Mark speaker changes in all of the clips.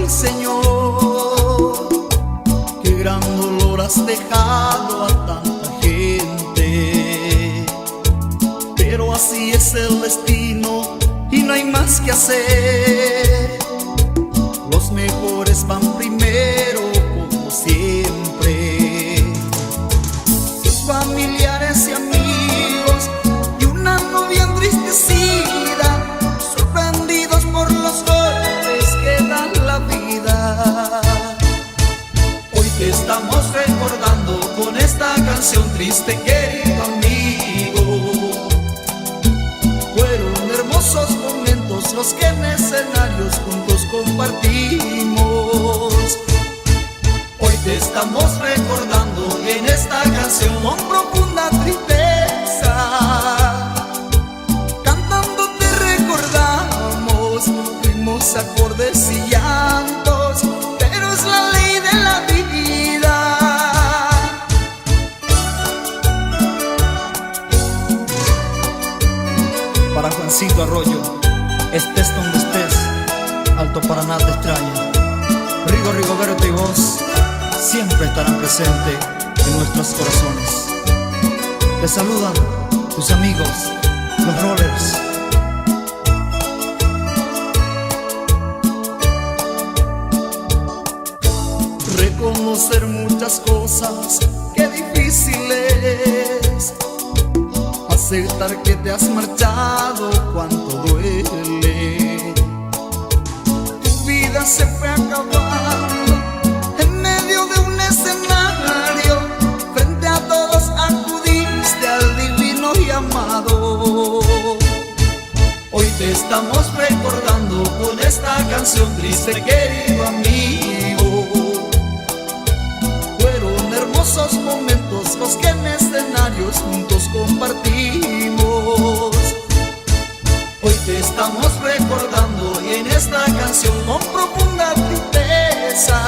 Speaker 1: al Señor. Qué gran dolor has dejado a tanta gente, pero así es el destino y no hay más que hacer. Los mejores van primero, como siempre. Tus familiares y amigos y una novia entristecida, sorprendidos por los golpes que dan la vida. Hoy te estamos recordando con esta canción triste, querido amigo. Fueron hermosos momentos los que en escenarios juntos compartimos. Hoy te estamos recordando en esta canción con profunda tristeza. Cantando te recordamos, ritmos, acordes y llantos, pero es la ley de la vida. Para Juancito Arroyo, estés donde estés, Alto Paraná te extraña. Rigo Rigoberto y vos siempre estarán presentes en nuestros corazones. Te saludan tus amigos, los Rollers. Reconocer muchas cosas, qué difícil es. Aceptar que te has marchado, cuánto duele. Tu vida se fue acabando en medio de un escenario. Frente a todos acudiste al divino y amado. Hoy te estamos recordando con esta canción triste, querido amigo. Fueron hermosos momentos los que en escenarios juntos compartimos. Hoy te estamos recordando en esta canción con profunda tristeza.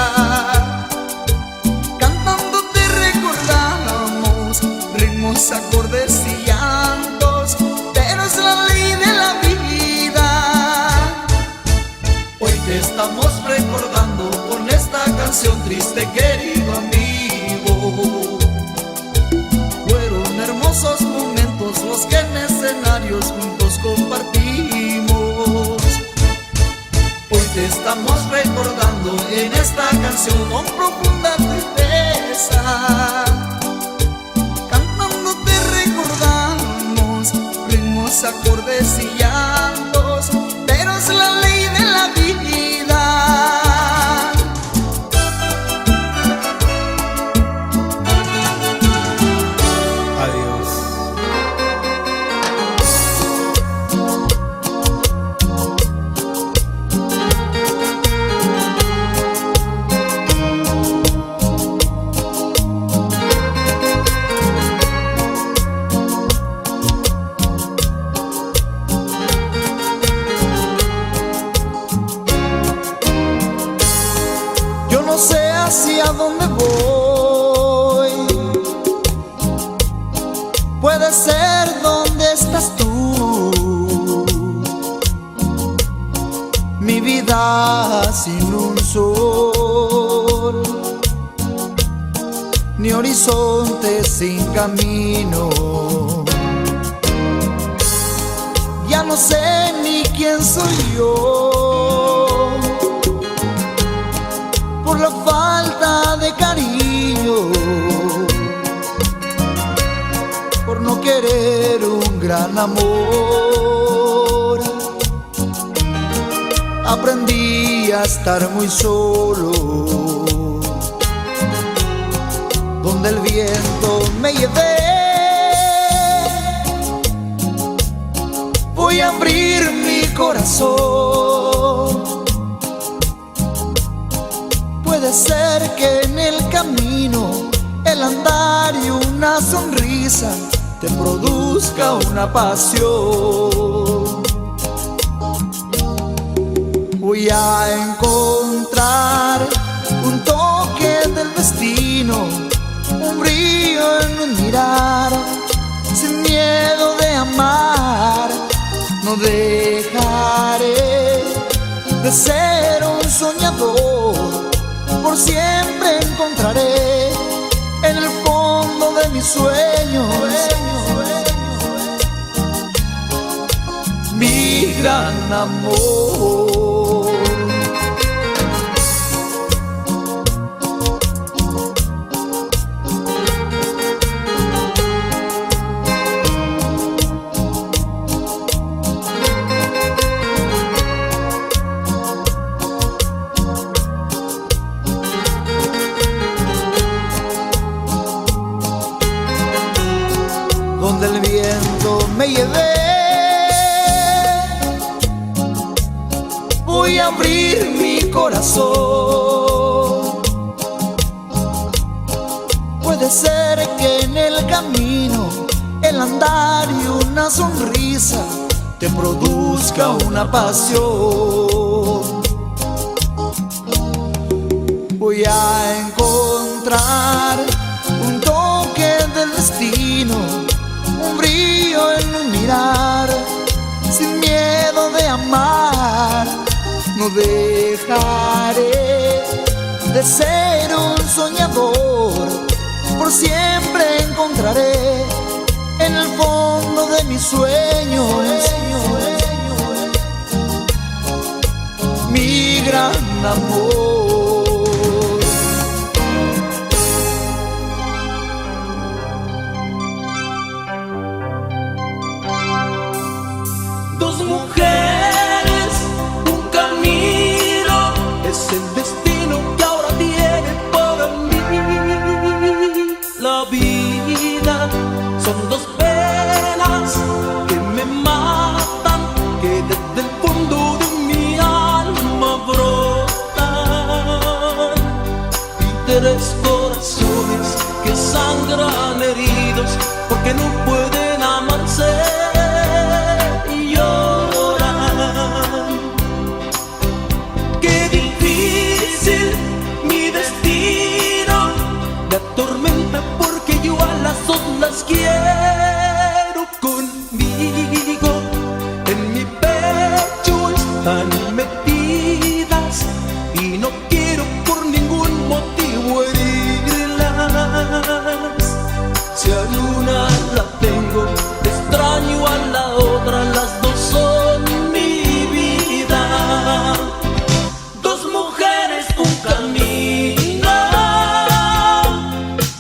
Speaker 1: Cantando te recordamos, ritmos, acordes y llantos, pero es la ley de la vida. Hoy te estamos recordando con esta canción triste, querido amigo. Fueron hermosos momentos los que en escenarios juntos compartimos. Hoy te estamos recordando en esta canción con profunda tristeza. Cantando te recordamos, ritmos, acordes y llantos, pero es la ley de la vida. No sé hacia dónde voy, puede ser donde estás tú. Mi vida sin un sol, ni horizonte sin camino. Ya no sé ni quién soy yo, por la falta de cariño, por no querer un gran amor. Aprendí a estar muy solo, donde el viento me lleve. Voy a abrir mi corazón. Puede ser que en el camino el andar y una sonrisa te produzca una pasión. Voy a encontrar un toque del destino, un brillo en un mirar, sin miedo de amar. No dejaré de ser un soñador. sueños, mi gran amor. Donde el viento me lleve, voy a abrir mi corazón. Puede ser que en el camino, el andar y una sonrisa te produzca una pasión. Voy a encontrar un toque del destino, un brillo en un mirar, sin miedo de amar. No dejaré de ser un soñador, por siempre encontraré en el fondo de mis sueños mi gran amor.
Speaker 2: Dos mujeres, un camino, es el destino que ahora tiene para mí. La vida son dos penas que me matan, que desde el fondo de mi alma brotan. Y tres corazones que sangran heridos porque no pueden amarse. Las quiero conmigo, en mi pecho están metidas y no quiero por ningún motivo herirlas. Si a una la tengo, extraño a la otra, las dos son mi vida. Dos mujeres, un camino,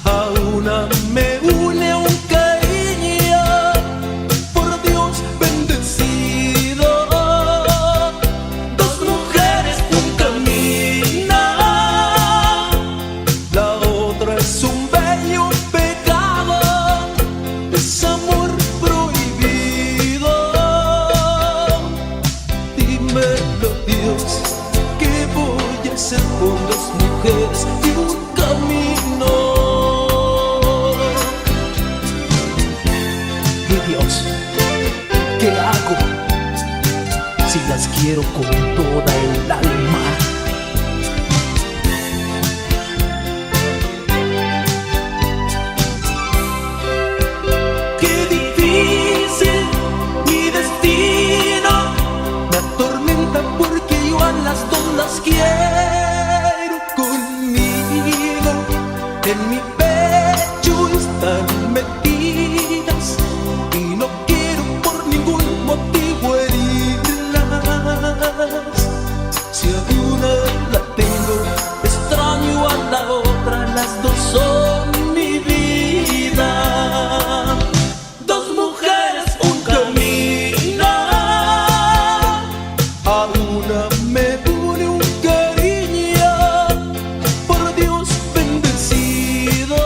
Speaker 2: a una me une un cariño, por Dios bendecido. Dos mujeres, un camino, la otra es un bello pecado, es amor prohibido. Dímelo, Dios, ¿qué voy a hacer con dos mujeres y un camino? Dios, ¿qué hago si las quiero con toda el alma? Qué difícil mi destino, me atormenta porque yo a las dos las quiero conmigo. En mi pecho están metidas y no quiero por ningún motivo herirlas. Si a una la tengo, extraño a la otra, las dos son mi vida. Dos mujeres, un camino, a una me une un cariño, por Dios bendecido.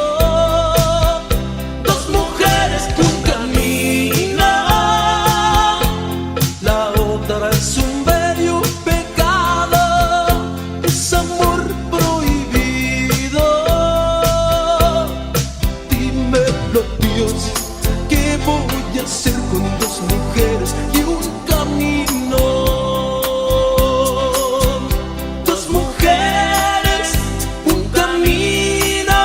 Speaker 2: Dos mujeres, un camino, la otra es un bello pecado, es amor prohibido. Dímelo, Dios, ¿qué voy a hacer con dos mujeres y un camino? Dos mujeres, un camino.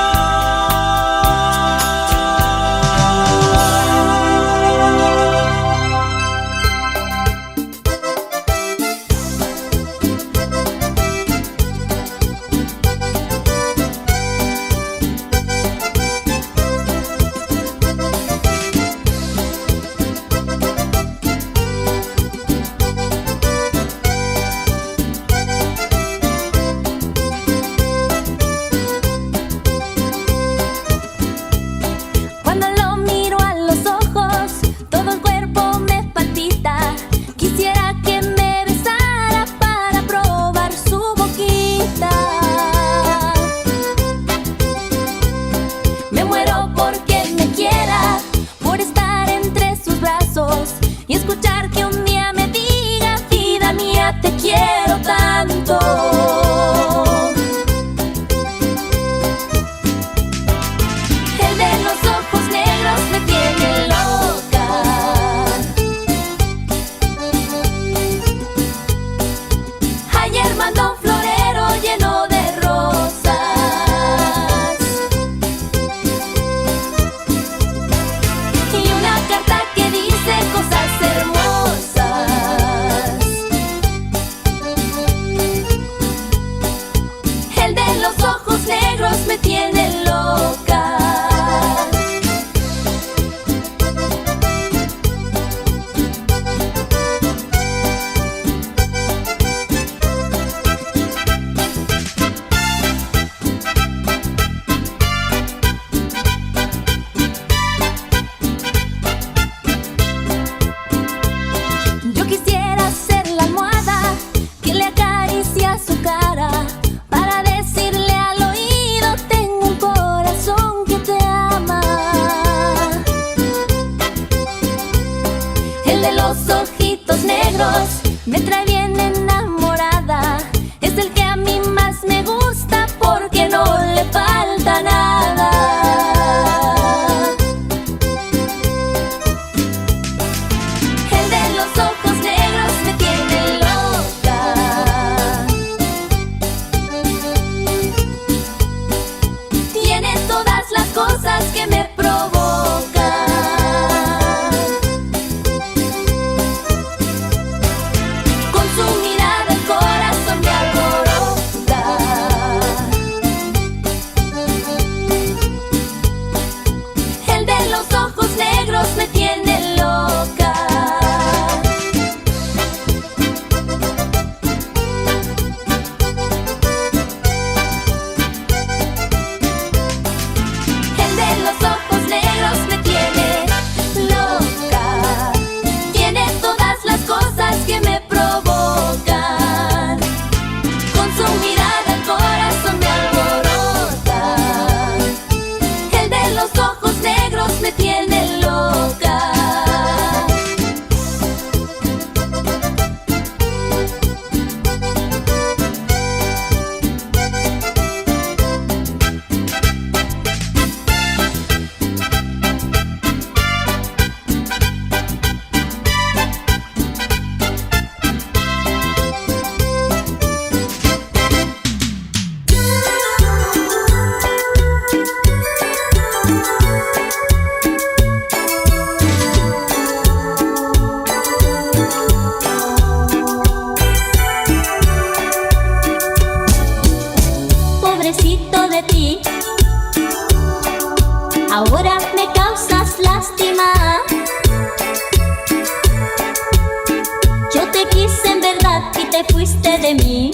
Speaker 3: te fuiste de mí,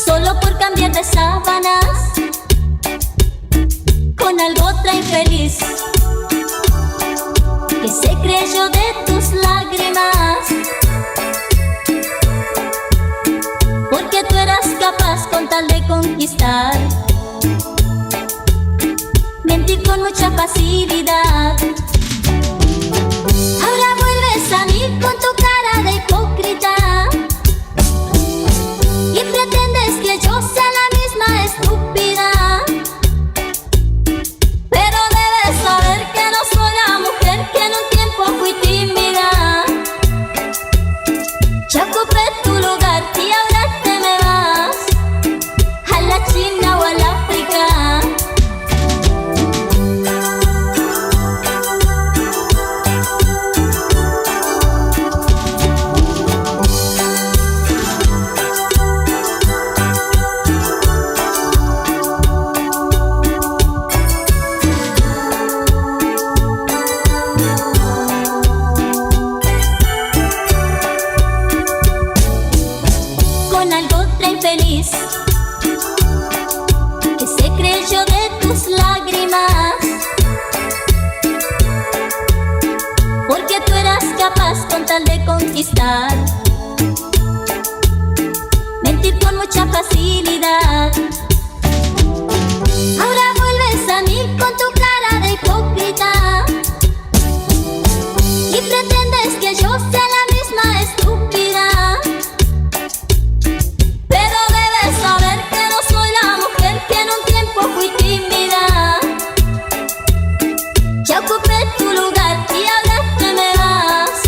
Speaker 3: solo por cambiar de sábanas con algo otra infeliz que se creyó de tus lágrimas, porque tú eras capaz con tal de conquistar, mentir con mucha facilidad. Ahora vuelves a mí con tu cara de hipócrita y pretendes que yo sea la misma estúpida, pero debes saber que no soy la mujer que en un tiempo fui tímida. Ya ocupé tu lugar y ahora te me vas a la China o al África. Infeliz que se creyó de tus lágrimas, porque tú eras capaz con tal de conquistar, mentir con mucha facilidad. Ahora vuelves a mí con tu cara de hipócrita y pretendes que yo sea la misma estúpida, fui tímida. Ya ocupé tu lugar y ahora te me vas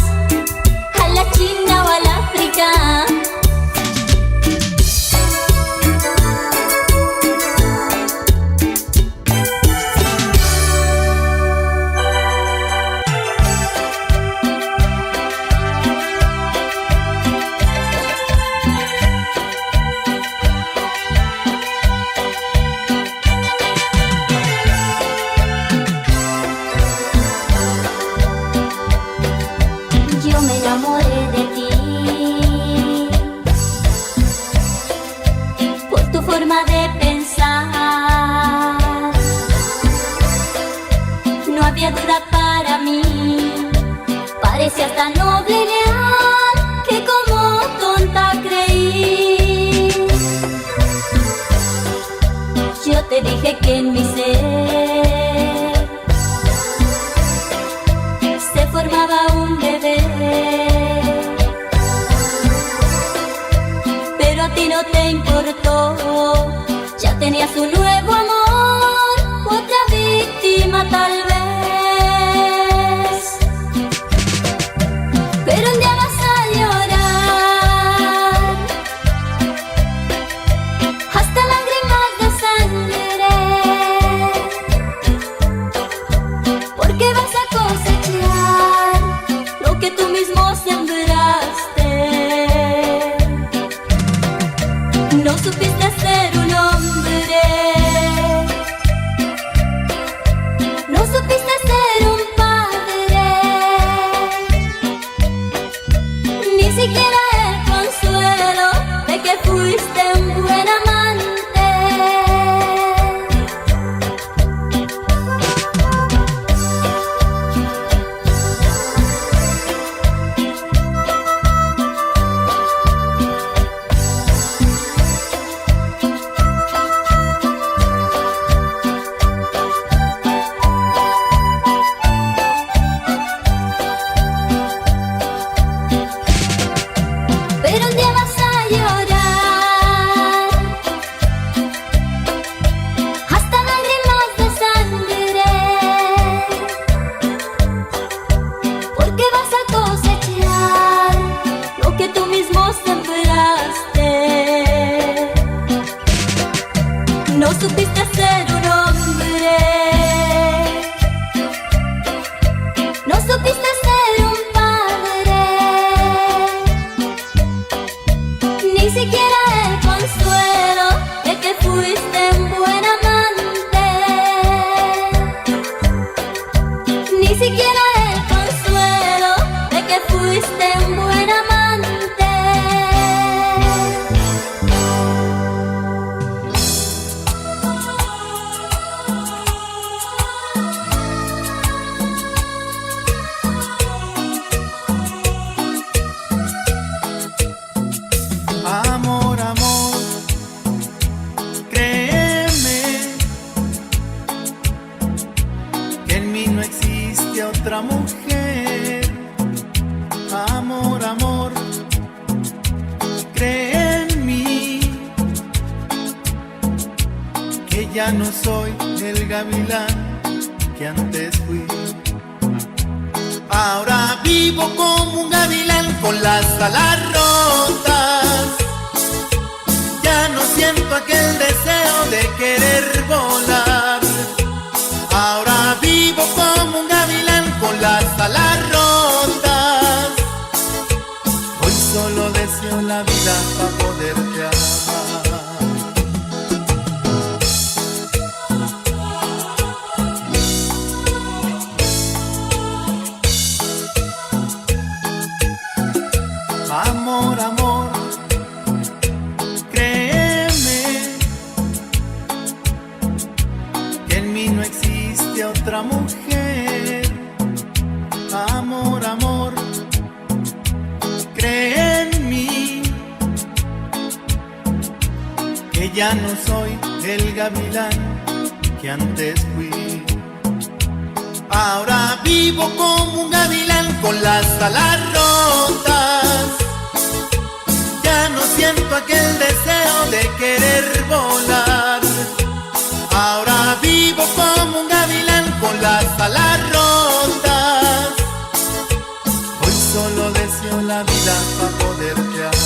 Speaker 3: a la China o al África. Yo me enamoré de ti por tu forma de pensar. No había duda para mí, parecías tan noble y leal que como tonta creí. Yo te dije que en mi ser se formaba un bebé, pero a ti no te importó. Ya tenías un nuevo amor, otra víctima tal vez. Pero un día vas a llorar hasta lágrimas de sangre, porque vas a cosechar lo que tú mismo sembraste. No supiste ser un hombre, no supiste ser un padre, ni siquiera el consuelo de que fuiste un buen amante. Pero un día vas a llorar hasta lágrimas de sangre, porque vas a cosechar lo que tú mismo sembraste. No supiste ser un hombre, no supiste ser un padre, ni siquiera el consuelo de que fuiste un buen amante, ni siquiera el consuelo de que fuiste un buen amante.
Speaker 4: otra mujer. Amor, amor, cree en mí, que ya no soy el gavilán que antes fui. Ahora vivo como un gavilán con las alas rotas. Ya no siento aquel deseo de querer volar. Ahora vivo como un gavilán con las alas rotas. Hoy solo deseo la vida para poderte amar. Amor, amor, créeme que en mí no existe otra mujer. Amor, amor, cree en mí, que ya no soy el gavilán que antes fui. Ahora vivo como un gavilán con las alas rotas. Ya no siento aquel deseo de querer volar. Ahora vivo como un gavilán con las alas rotas. Hoy solo deseo la vida para poderte amar.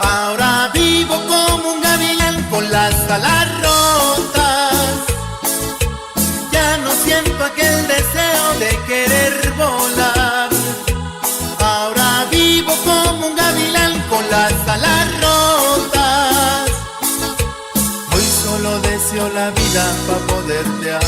Speaker 4: Ahora vivo como un gavilán con las alas rotas. Ya no siento aquel deseo de querer volar. Ahora vivo como un gavilán con las alas rotas. Hoy solo deseo la vida para poderte amar.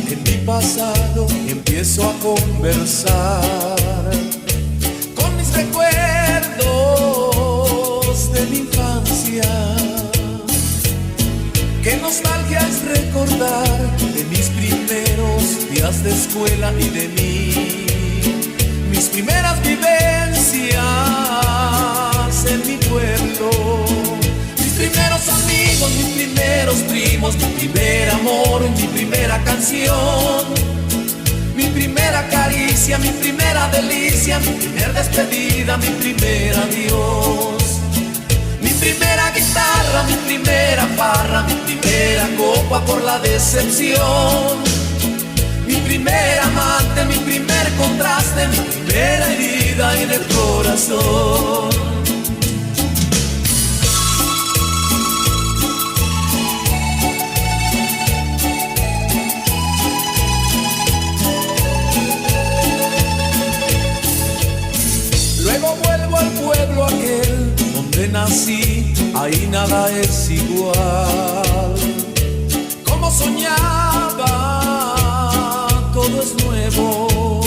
Speaker 4: En mi pasado empiezo a conversar con mis recuerdos de mi infancia. Qué nostalgia es recordar de mis primeros días de escuela y de mí, mis primeras vivencias en mi pueblo. Mis primeros amigos, mis primeros primos, mi primer amor, mi primera canción, mi primera caricia, mi primera delicia, mi primer despedida, mi primer adiós, mi primera guitarra, mi primera farra, mi primera copa por la decepción, mi primer amante, mi primer contraste, mi primera herida en el corazón. Luego vuelvo al pueblo aquel donde nací, ahí nada es igual. Como soñaba, todo es nuevo.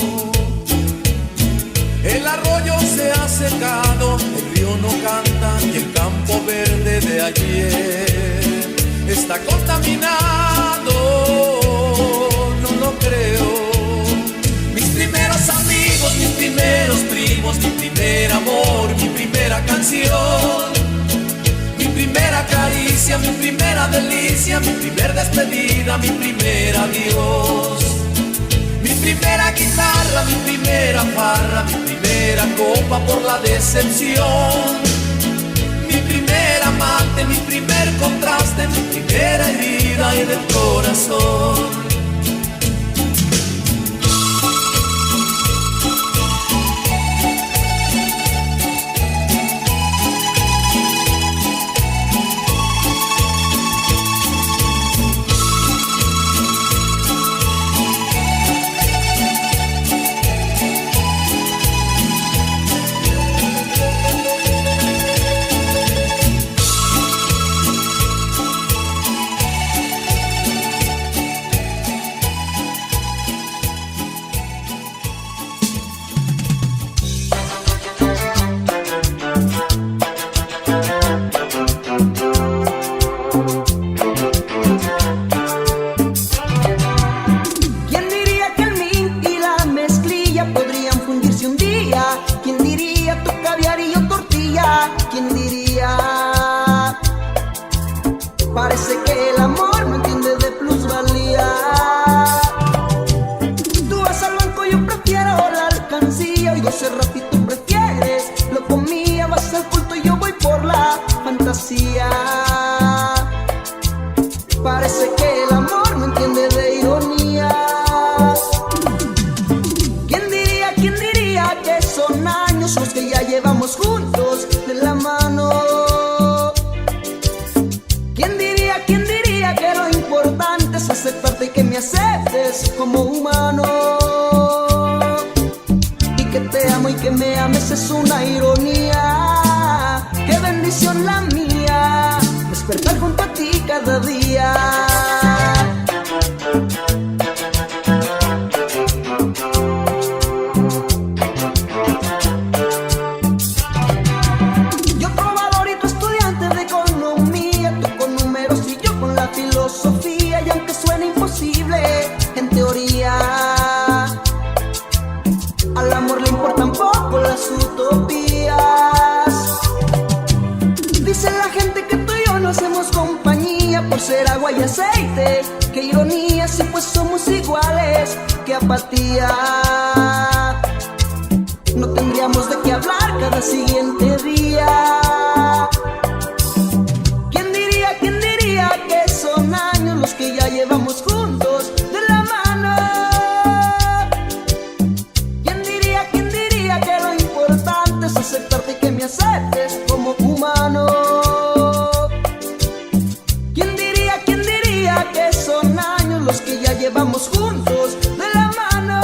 Speaker 4: El arroyo se ha secado, el río no canta y el campo verde de ayer está contaminado, no lo creo. Mis primeros amigos, mis primeros primos, mi primer amor, mi primera canción, mi primera caricia, mi primera delicia, mi primer despedida, mi primer adiós, mi primera guitarra, mi primera farra, mi primera copa por la decepción, mi primer amante, mi primer contraste, mi primera herida en el corazón.
Speaker 5: me aceptes como humano. Y que te amo y que me ames es una ironía. Qué bendición la mía, despertar junto a ti cada día. Yo probador y tu estudiante de economía, tú con números y yo con la filosofía. Y aunque suene imposible en teoría, al amor le importan poco las utopías. Dice la gente que tú y yo no hacemos compañía por ser agua y aceite. Qué ironía, si pues somos iguales, qué apatía. No tendríamos de qué hablar cada siguiente día. ¿Quién diría que son años los que ya llevamos juntos de la mano? ¿Quién diría que lo importante es aceptarte y que me aceptes como humano? ¿Quién diría que son años los que ya llevamos juntos de la mano?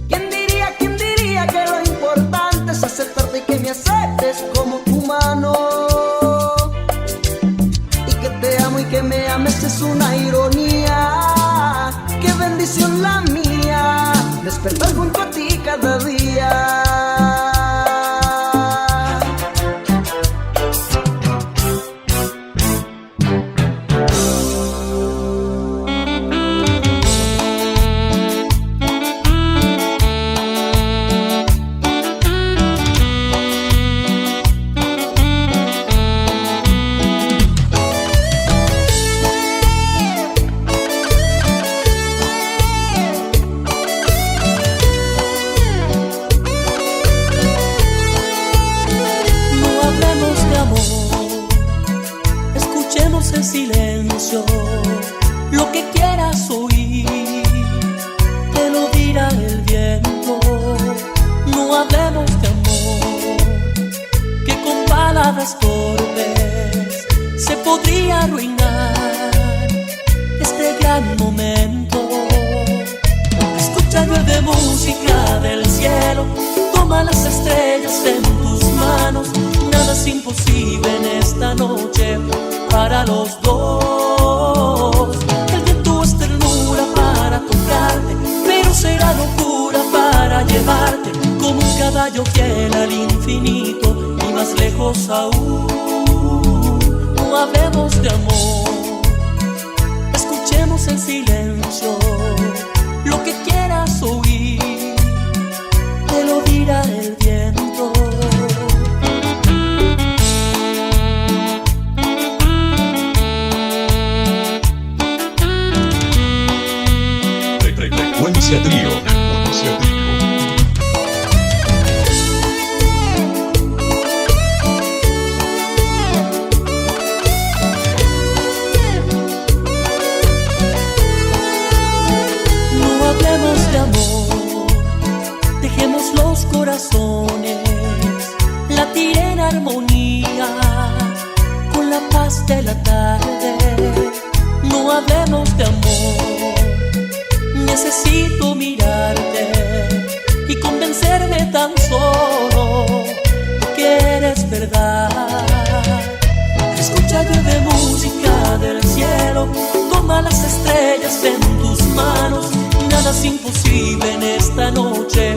Speaker 5: ¿Quién diría que lo importante es aceptarte y que me aceptes como humano? Y que te amo y que me ames es una ironía. Qué bendición la mía, despertar junto a ti cada día.
Speaker 2: En silencio, lo que quieras oír, te lo dirá el viento. No hablemos de amor, que con palabras torpes se podría arruinar este gran momento. Escucha, llueve música del cielo, toma las estrellas en tus manos. Nada es imposible en esta noche para los dos. El viento es ternura para tocarte, pero será locura para llevarte como un caballo fiel al infinito y más lejos aún. No hablemos de amor, escuchemos en silencio lo que quieras oír, te lo dirá el viento.
Speaker 6: Frecuencia Trío. Frecuencia Trío.
Speaker 2: No hablemos de amor, dejemos los corazones latir en armonía con la paz de la tarde. No hablemos de amor, necesito mirarte y convencerme tan solo de que eres verdad. Escucha, llueve música del cielo, toma las estrellas en tus manos. Nada es imposible en esta noche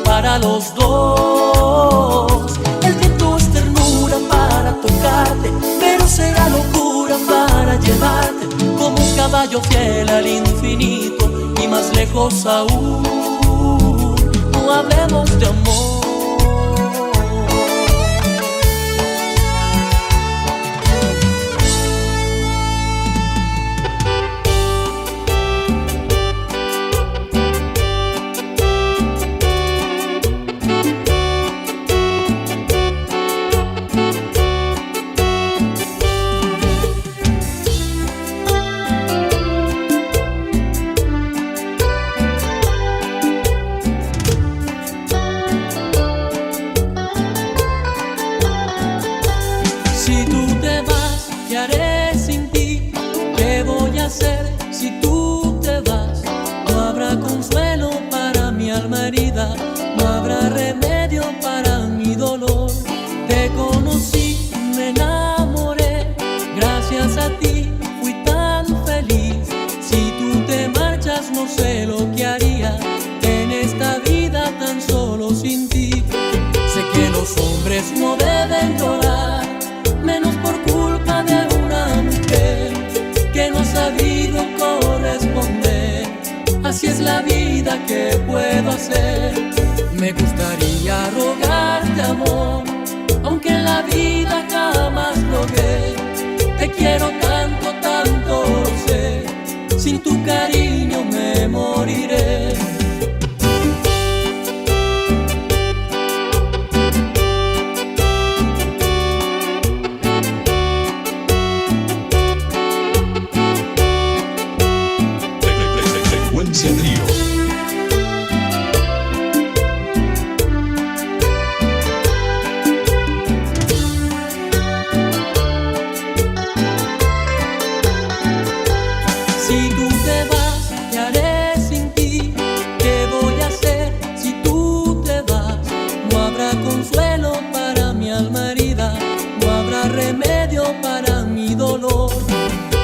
Speaker 2: para los dos. El viento es ternura para tocarte, pero será locura para llevarte como un caballo fiel al infinito y más lejos aún. No hablemos de amor. hacer si tú te vas? No habrá consuelo para mi alma herida, no habrá remedio para mi dolor. Te conocí, me enamoré, gracias a ti fui tan feliz. Si tú te marchas no sé lo que haría en esta vida tan solo sin ti. Sé que los hombres no deben llorar, menos por culpa de una mujer que no ha sabido corresponder. Así es la vida, ¿qué puedo hacer? Me gustaría rogarte amor, aunque en la vida jamás logré. Te quiero tanto, tanto lo sé, sin tu cariño me moriré.
Speaker 6: Frecuencia Trío.
Speaker 2: Si tú te vas, ¿qué haré sin ti? ¿Qué voy a hacer si tú te vas? No habrá consuelo para mi alma herida, no habrá remedio para mi dolor.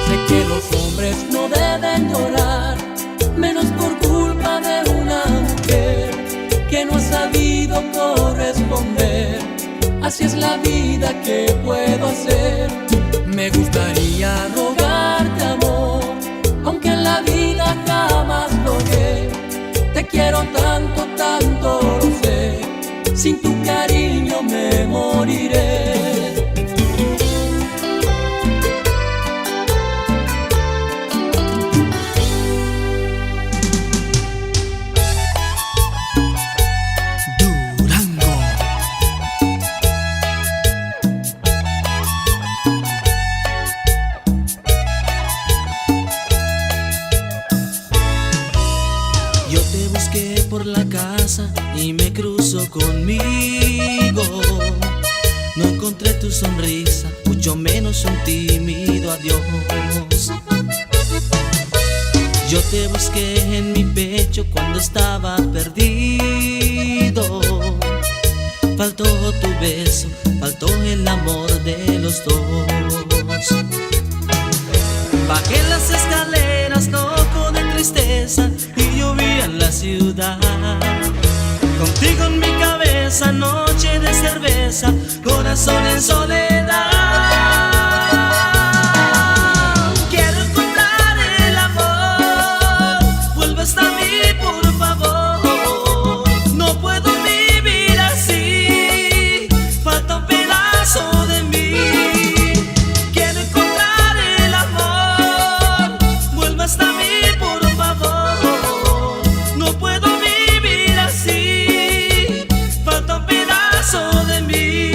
Speaker 2: Sé que los hombres no deben llorar, menos por culpa de una mujer que no ha sabido corresponder. Así es la vida, ¿qué puedo hacer? Me gustaría rogarte amor, aunque en la vida jamás logré. Te quiero tanto, tanto lo sé, sin tu cariño me moriré.
Speaker 1: Durango. Yo te busqué por la casa y me cruzo conmigo. No encontré tu sonrisa, mucho menos un tímido adiós. Yo te busqué en mi pecho cuando estaba perdido. Faltó tu beso, faltó el amor de los dos. Bajé las escaleras loco de tristeza y llovía en la ciudad. Contigo en mi cabeza, noche de cerveza, corazón en soledad. Quiero encontrar el amor, vuelve hasta mí por favor. No puedo vivir así, falta un pedazo de mí. Quiero encontrar el amor, vuelve hasta mí por favor. No puedo vivir así, falta un pedazo de mí.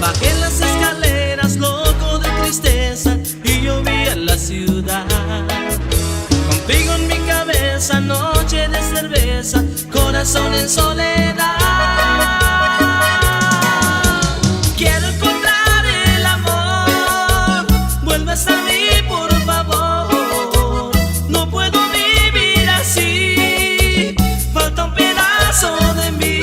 Speaker 1: Bajé las escaleras loco de tristeza y llovía en la ciudad. Contigo en mi cabeza, noche de cerveza, corazón en soledad. Quiero encontrar el amor, vuelve hasta mí por favor. No puedo vivir así, falta un pedazo de mí.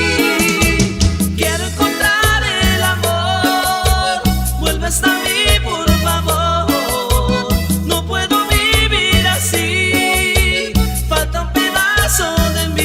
Speaker 1: Quiero encontrar el amor, vuelve hasta mí por favor. No puedo vivir así, falta un pedazo de mí.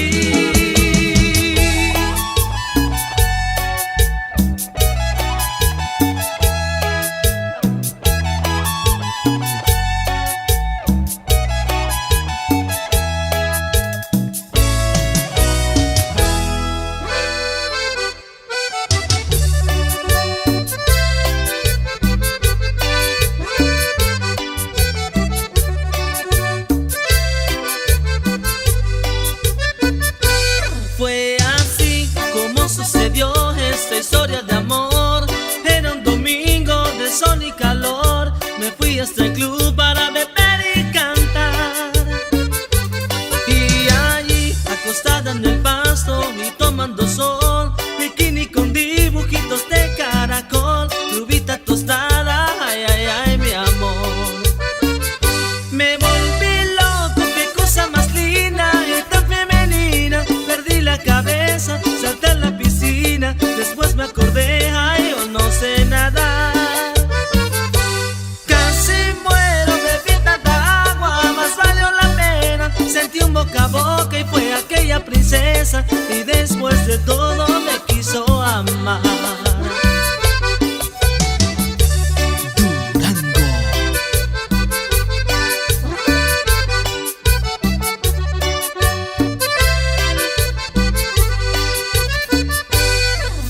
Speaker 2: princesa y después de todo me quiso amar.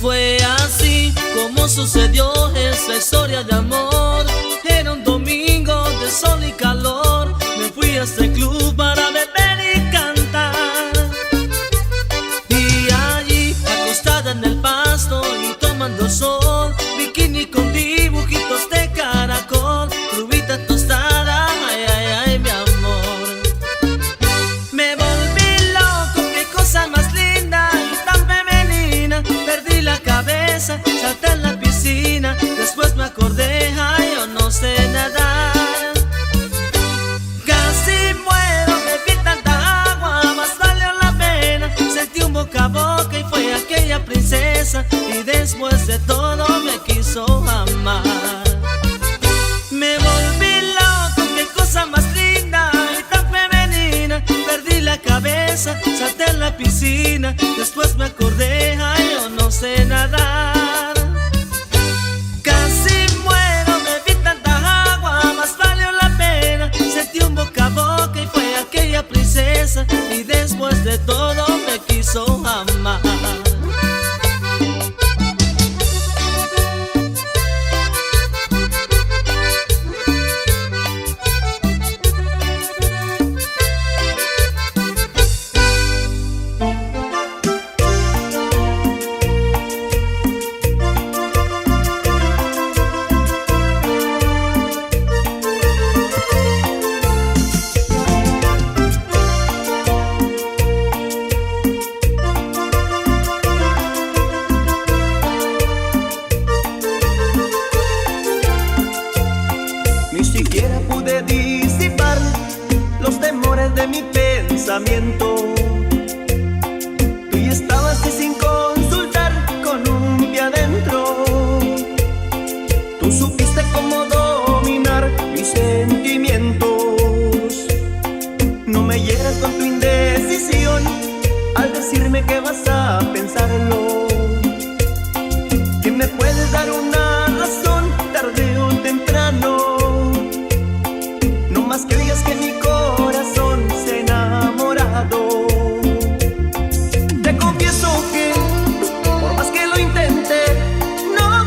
Speaker 2: Fue así como sucedió esa historia de amor. Era un domingo de sol y calor. Me fui a este club para beber y cantar. Y allí, acostada en el pasto y tomando sol, bikini con dibujitos de caracol, rubita tostada, ay, ay, ay, mi amor. Me volví loco, qué cosa más linda y tan femenina. Perdí la cabeza, salté en la piscina. Después me acordé, ay, yo no sé nadar. Casi muero, bebí tanta agua, más valió la pena. Sentí un boca a boca y fue aquella princesa y después de todo me quiso amar. Me volví loco, qué cosa más linda y tan femenina. Perdí la cabeza, salté en la piscina. Después me acordé, ay, yo no sé nadar. Casi muero, bebí tanta agua, más valió la pena. Sentí un boca a boca y fue aquella princesa y después de todo me quiso amar.
Speaker 5: Ni siquiera pude disipar los temores de mi pensamiento. Tú ya estabas y sin consultar con un pie adentro. Tú supiste cómo dominar mis sentimientos. No me hieras con tu indecisión al decirme que vas a pensarlo, que me puedes dar una razón tarde o temprano. No más que digas que mi corazón se ha enamorado. Te confieso que por más que lo intenté, no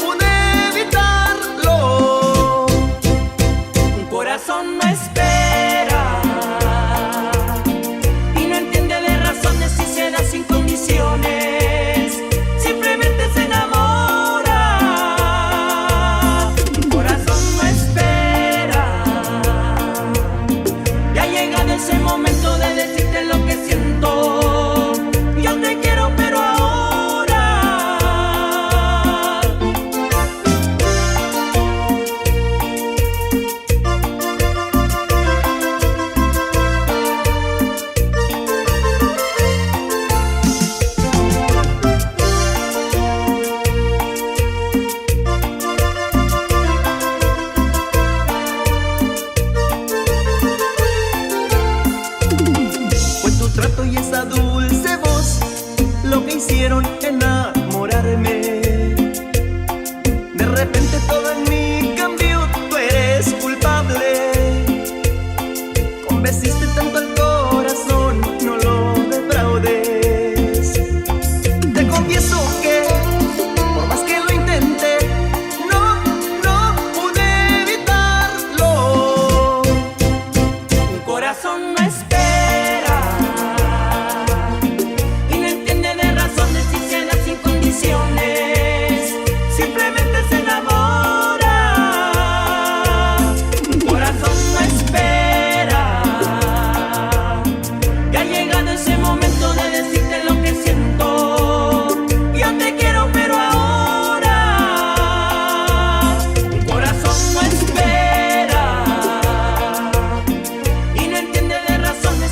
Speaker 5: pude evitarlo.
Speaker 2: Un corazón no espera y no entiende de razones si se da sin condiciones. Simplemente se enamora. Un corazón no espera. Ya ha llegado ese momento de decirte lo que siento. Yo te quiero, pero ahora.
Speaker 5: Fue tu trato y esa dulce voz lo que hicieron enamorarme. De repente todo en mí cambió, tú eres culpable. Convenciste tanto al corazón, no lo defraudes. Te confieso que por más que lo intenté, no pude evitarlo.
Speaker 2: Un corazón no espera y no entiende de razones si se da sin condiciones. Simplemente se enamora. Un corazón no espera. Ya ha llegado ese momento de decirte lo que siento. Yo te quiero, pero ahora. Un corazón no espera y no entiende de razones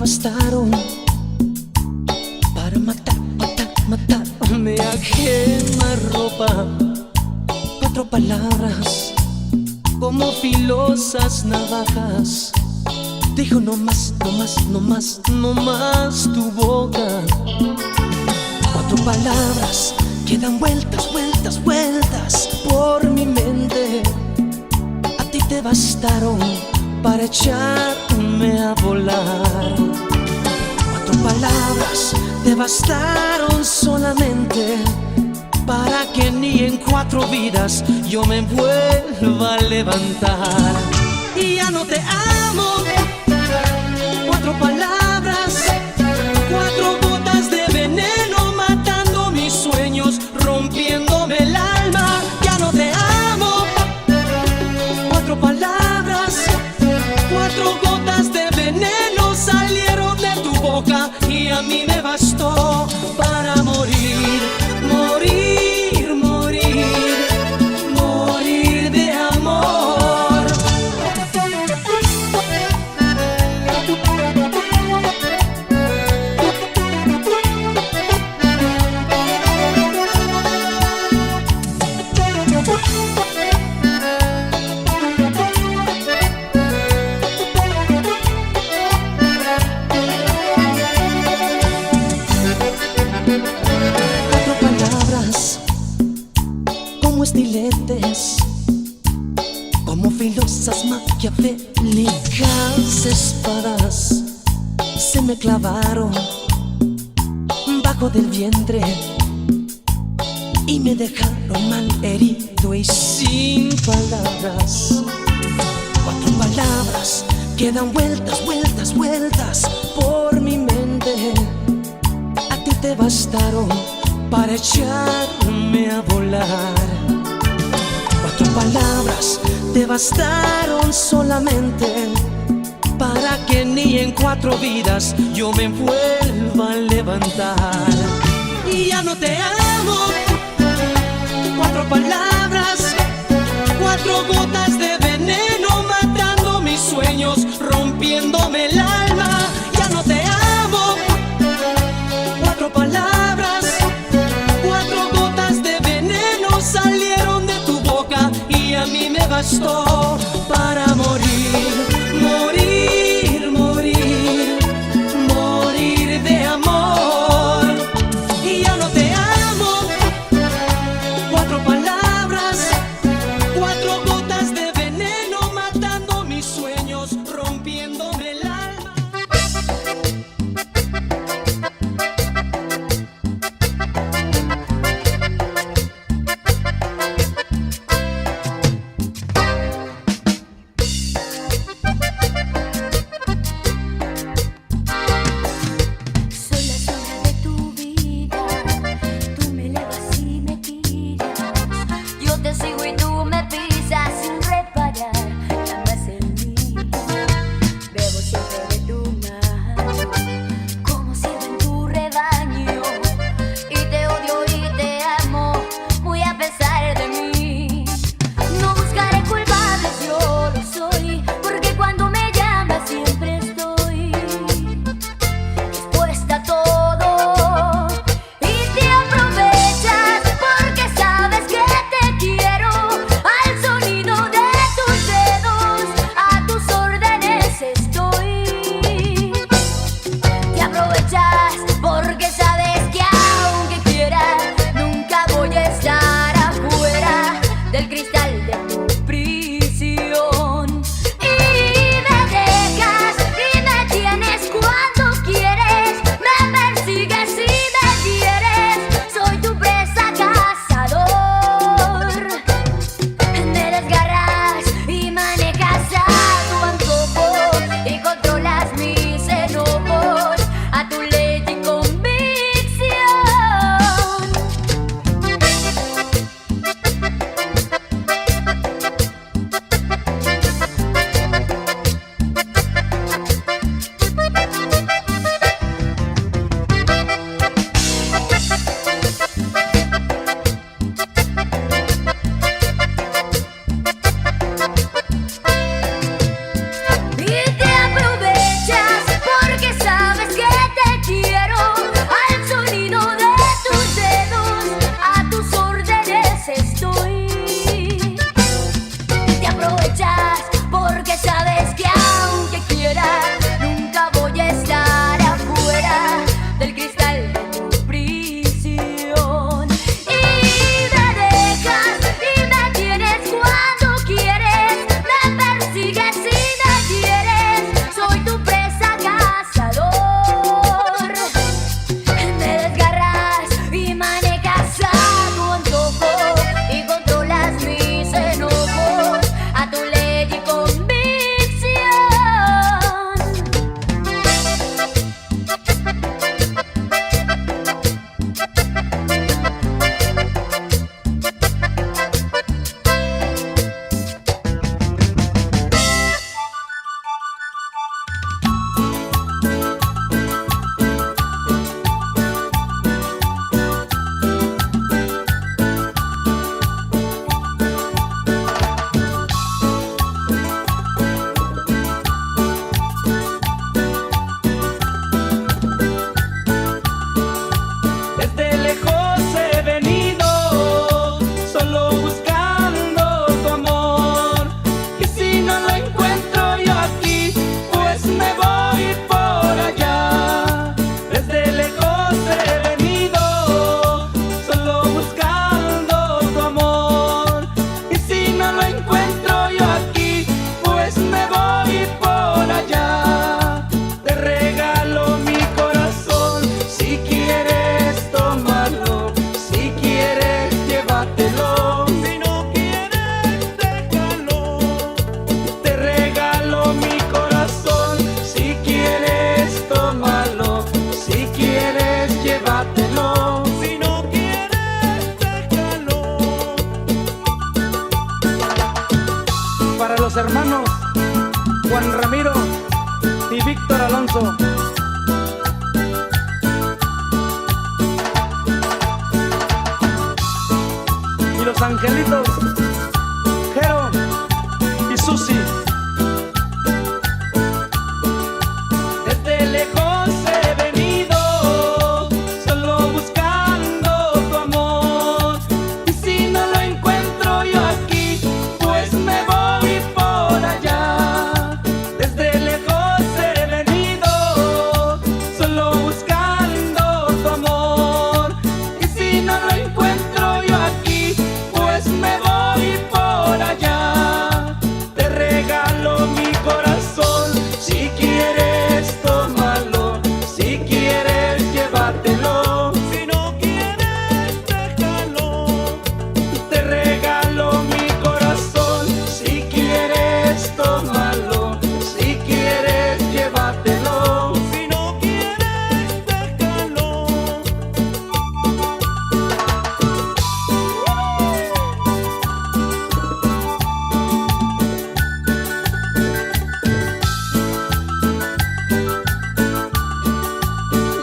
Speaker 2: bastaron para matar, matar, matarme a quemarropa. 4 palabras como filosas navajas. Dijo no más, no más, no más, no más tu boca. 4 palabras que dan vueltas, vueltas, vueltas por mi mente. A ti te bastaron para echarme a volar. 4 palabras te bastaron solamente para que ni en 4 vidas yo me vuelva a levantar. Y ya no te amo. 4 palabras, 4 gotas de veneno matando mis sueños, rompiéndome el alma. Ya no te amo. 4 palabras, 4 gotas de veneno salieron de tu boca y a mí me bastó para morir, morir, morir, morir de amor. Estiletes, como filosas maquiavélicas espadas, se me clavaron bajo del vientre y me dejaron mal herido y sin palabras. 4 palabras que dan vueltas, vueltas, vueltas por mi mente. A ti te bastaron para echarme a volar. 4 palabras te bastaron solamente para que ni en 4 vidas yo me vuelva a levantar. Y ya no te amo. 4 palabras, 4 gotas de veneno matando mis sueños, rompiéndome el alma. Ya no te amo. 4 palabras, 4 gotas de veneno salieron de tu boca y a mí me bastó para morir, morir, morir, morir de amor. Y ya no te amo. 4 palabras, 4 gotas de veneno matando mis sueños, rompiéndome el alma.
Speaker 7: mis hermanos Juan Ramiro y Víctor Alonso. Y los angelitos, Jero y Susi.
Speaker 2: Desde lejos he venido, solo buscando tu amor. Y si no lo encuentro yo aquí, pues me voy por allá. Desde lejos he venido, solo buscando tu amor. Y si no lo encuentro yo aquí, pues me voy por allá. Te regalo mi corazón, si quieres tómalo, si quieres llévatelo, si no quieres déjalo. Te regalo mi corazón, si quieres tómalo, si quieres llévatelo, si no quieres déjalo.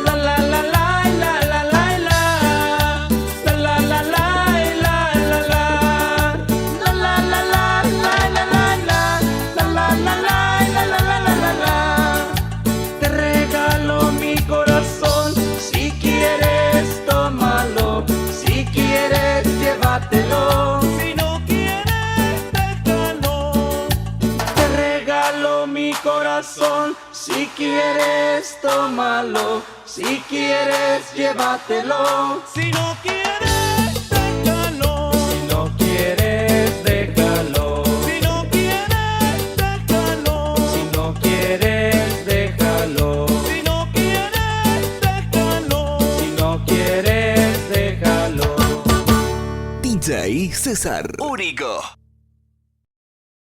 Speaker 2: La la la la la la la la la la la la la la la la la la la la. Te regalo mi corazón, si quieres tómalo, si quieres llévatelo, si no quieres déjalo. Te regalo mi corazón, si quieres tómalo, si quieres llévatelo, si no quieres déjalo, si no quieres déjalo, si no quieres déjalo, si no quieres déjalo, si no quieres déjalo, si no quieres déjalo.
Speaker 8: DJ César Único.